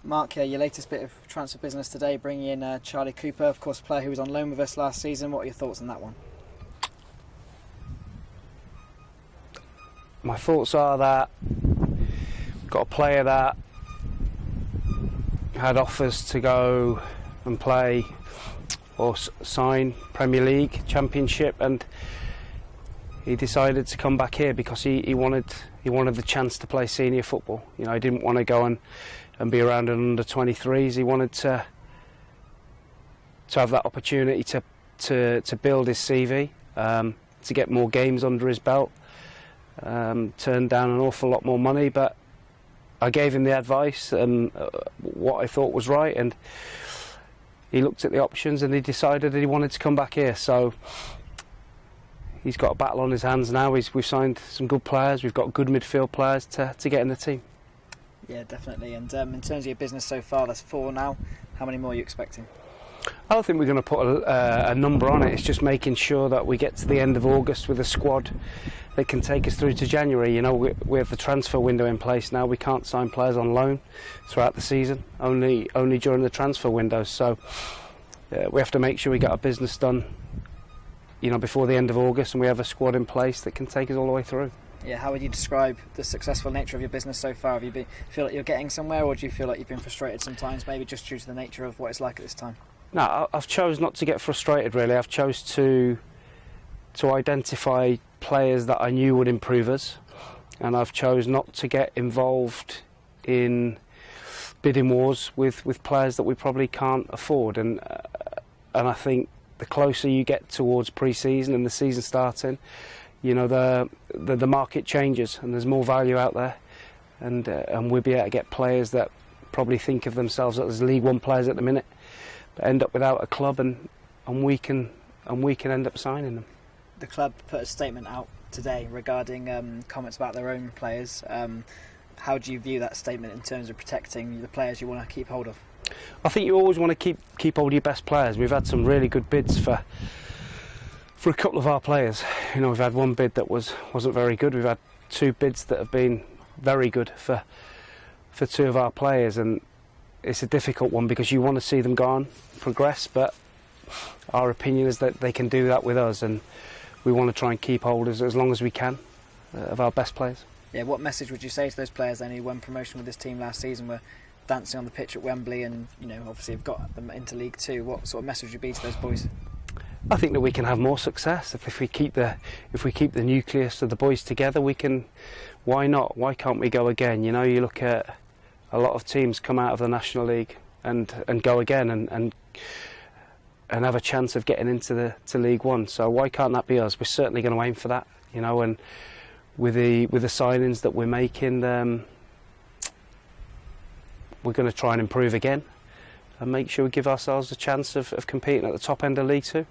Mark, your latest bit of transfer business today, bringing in Charlie Cooper, of course, a player who was on loan with us last season. What are your thoughts on that one? My thoughts are that we've got a player that had offers to go and play or sign Premier League, Championship, and he decided to come back here because he wanted the chance to play senior football. You know, he didn't want to go and be around in under 23s. He wanted to have that opportunity to build his CV, to get more games under his belt. Turned down an awful lot more money, but I gave him the advice and what I thought was right, and he looked at the options and he decided that he wanted to come back here. So he's got a battle on his hands now. We've signed some good players. We've got good midfield players to get in the team. Yeah, definitely. And in terms of your business so far, that's 4 now. How many more are you expecting? I don't think we're going to put a number on it. It's just making sure that we get to the end of August with a squad that can take us through to January. You know, we have the transfer window in place now. We can't sign players on loan throughout the season, only during the transfer window. So we have to make sure we get our business done, you know, before the end of August, and we have a squad in place that can take us all the way through. Yeah, how would you describe the successful nature of your business so far? Feel like you're getting somewhere, or do you feel like you've been frustrated sometimes, maybe just due to the nature of what it's like at this time? No, I've chose not to get frustrated, really. I've chose to identify players that I knew would improve us, and I've chose not to get involved in bidding wars with players that we probably can't afford. And I think the closer you get towards pre-season and the season starting, you know, the market changes and there's more value out there, and we'll be able to get players that probably think of themselves as League One players at the minute, but end up without a club, and we can end up signing them. The club put a statement out today regarding comments about their own players. How do you view that statement in terms of protecting the players you want to keep hold of? I think you always want to keep hold of your best players. We've had some really good bids for a couple of our players. You know, we've had one bid that wasn't very good. We've had 2 bids that have been very good for 2 of our players, and it's a difficult one because you want to see them go on, progress, but our opinion is that they can do that with us, and we want to try and keep hold as long as we can of our best players. Yeah, what message would you say to those players then who won promotion with this team last season, were dancing on the pitch at Wembley, and you know, obviously have got them into League Two? What sort of message would you be to those boys? I think that we can have more success if we keep the nucleus of the boys together. We can. Why not? Why can't we go again? You know, you look at a lot of teams come out of the National League and go again and have a chance of getting into League One. So why can't that be us? We're certainly going to aim for that. You know, and with the signings that we're making, we're going to try and improve again and make sure we give ourselves a chance of competing at the top end of League Two.